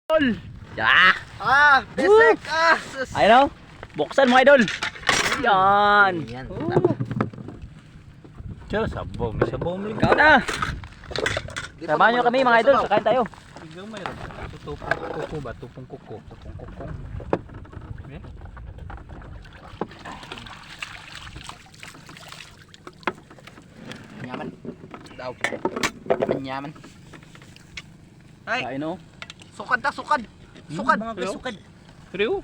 Idol! Yeah! Besek! Sus! Ayun o. Buksan mga idol. Yan. Yan. Tiyo, sabong. Sabong mo. Ikaw na. Samahan nyo kami mga idol. Sakain tayo. Tignan mo yun. Tupong kuko ba? Tupong kuko. Tupong kuko. Okay. Nyaman. Daw. Nyaman. Ay! Kain o. Sukad ta, sukad! Sukad! Mga May kayo? sukad! Rio.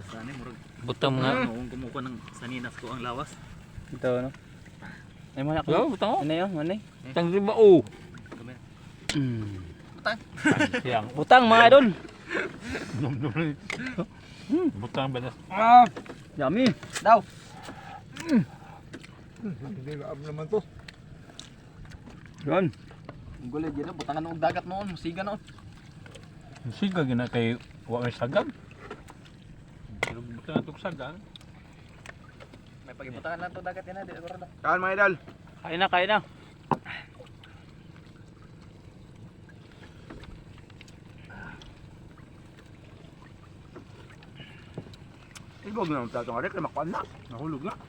Sana murag Butang mga. noong kumukuha ng saninas ko ang lawas. Ito ano. Ay mga Yo, ako. butang mo. Ano yun? Ano yun? Butang di ba o? Kami. Siyang. Butang mga idol. Butang ba na? Yummy. Daw! Hindi na naman to. Yan. Ang gulay dyan, butangan noong dagat noon, musiga noon. Siga gina kay wa may sagam. Pero butang atok sagam. May pagibutangan lang to dagat yan na, di ako rada. Kain mga idol. Kain na, kain na. Igog na ang tatong arik, makuan na. Nahulog na.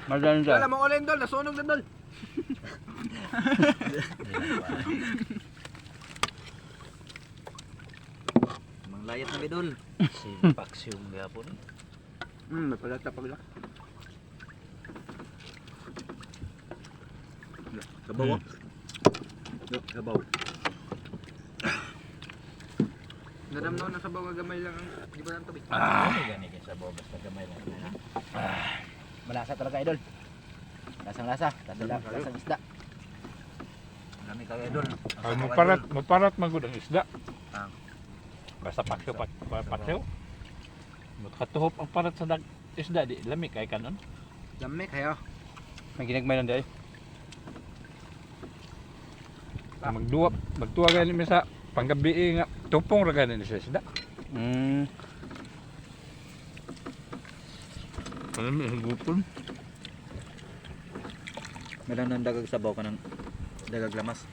Madan siya. Wala mo ulit dol, nasunog na dol. Mang layat na bidol. Si Paxium gapon. May palata pa lang. Sabaw. Sabaw. Nadamnaw na sa bawang gamay lang ang gibaran tubig. Gani kay sabaw basta gamay lang. Malasa talaga idol. Lasang lasa, lasang isda. Kami kayo idol. Ay maparat magud ang isda. Ah. Basta pakyo pakyo. Makatuhop ang parat sa isda di lami kay kanon. Lami kayo. May ginagmay lang dahil. Magtuwa gani mi sa panggabi nga tupong ra gani sa isda. Ano mi higupon? Meron nang dagag sabaw ka ng dagag lamas.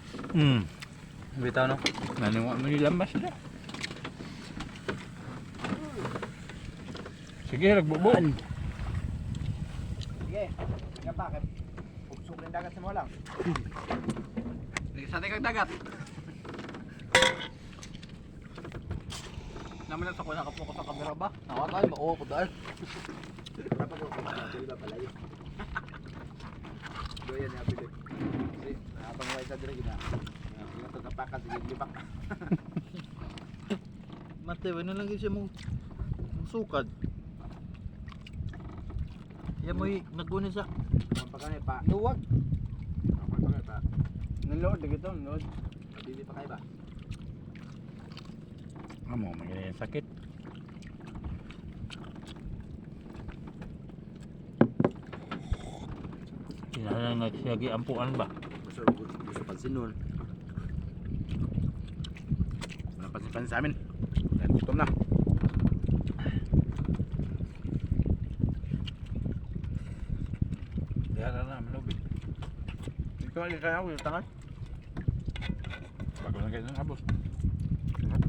Bitaw no. Naniwa mo nilamas na. Sige, nagbubuan. Sige, nga bakit? Ugsog ng dagat sa mo lang. Sa kang dagat. Naman lang sa kuha nakapokus sa kamera ba? Nakakay, mauwa ko dahil. Dapat ko sa ba pala yun. Doyan na pili. Kasi habang way sa dire gina. Ingat to kapakan sige lipak. Mate, wala lang siya mo sukad. Yan mo naguna sa Pagkakay pa. Luwag. Pagkakay pa. Nalood dito, nalood. Mabili pa kayo ba? Amo may sakit. Kinahanglan nagsiyagi ampuan ba? gusto pansin nun. Wala pansin sa amin. Dahil gutom na. Diyan na malubig. Ito ay kaya ako yung tangan. Bago na kayo ng abos.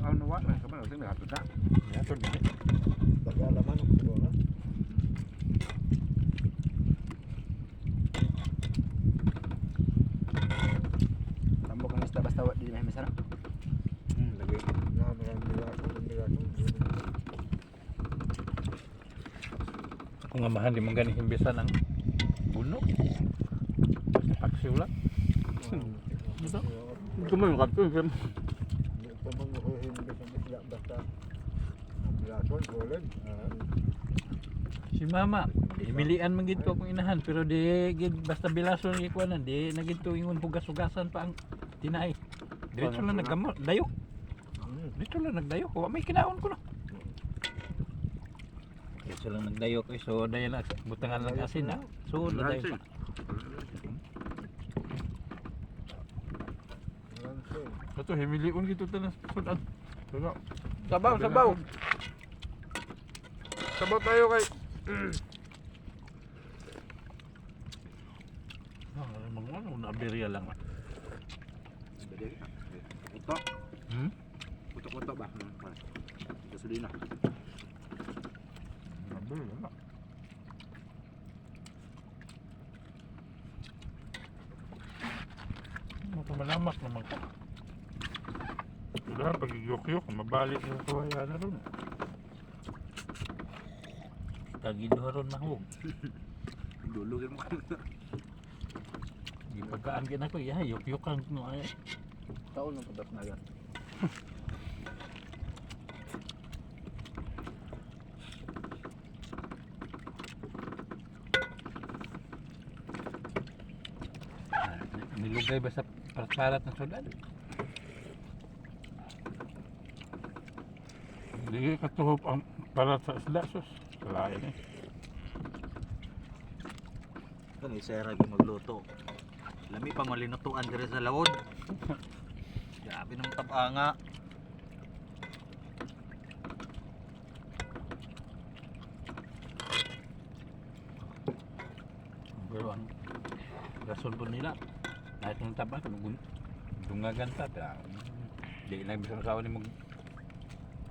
Ano nawa? Kapan natin may hatod na. Yan, tol. Pag-alaman. Tambok ang isda basta di na masarap. Lagi. Kung amahan di man gani himbisa ng buno. Paksiw lang. Ito. Ito mo yung kapto. Si mama, imilian man gid ko akong inahan pero di gid basta bilason gi kuanan di na gid to ingon hugas-hugasan pa ang tinay. Diretso lang naggamot, dayo. Dito lang nagdayo ko, may kinaon ko na. Diretso lang nagdayo ko so dayo na butangan lang asin na. So dayo pa. Ito himilion gito tanan sudan. Sabaw, sabaw. Sabaw tayo kay. Mga na berya lang. Ito. Hmm? Ito Koto ba? Gasolina. Mabili na. Malamak naman ka. Wala, pag yuk-yuk, mabalik yung kawaya na ron. Tagido ron mahog. Dulugin mo ka. Di pagkaan ka na ko, yuk-yuk ang no ay. Taon ng padas na yan. Nilugay ba sa parat ng sudan? Hindi katuhop ang parat sa isda, sus. Kalain eh. Kan isera gyud magluto. Lami pa malinutuan dire sa lawod. Grabe nang tabanga. Pero ang rason po nila, kahit ng taba, dungagan ta, di lang bisa kasawa ni mag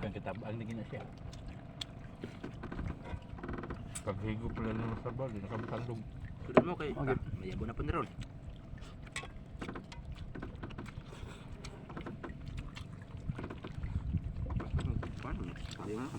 kang kitabaan na gina siya. Paghigo pala nung sabal, di nakabutandog. Sudah mo kay. Mayabo na pa ni Ron. Paano? Ayaw mo.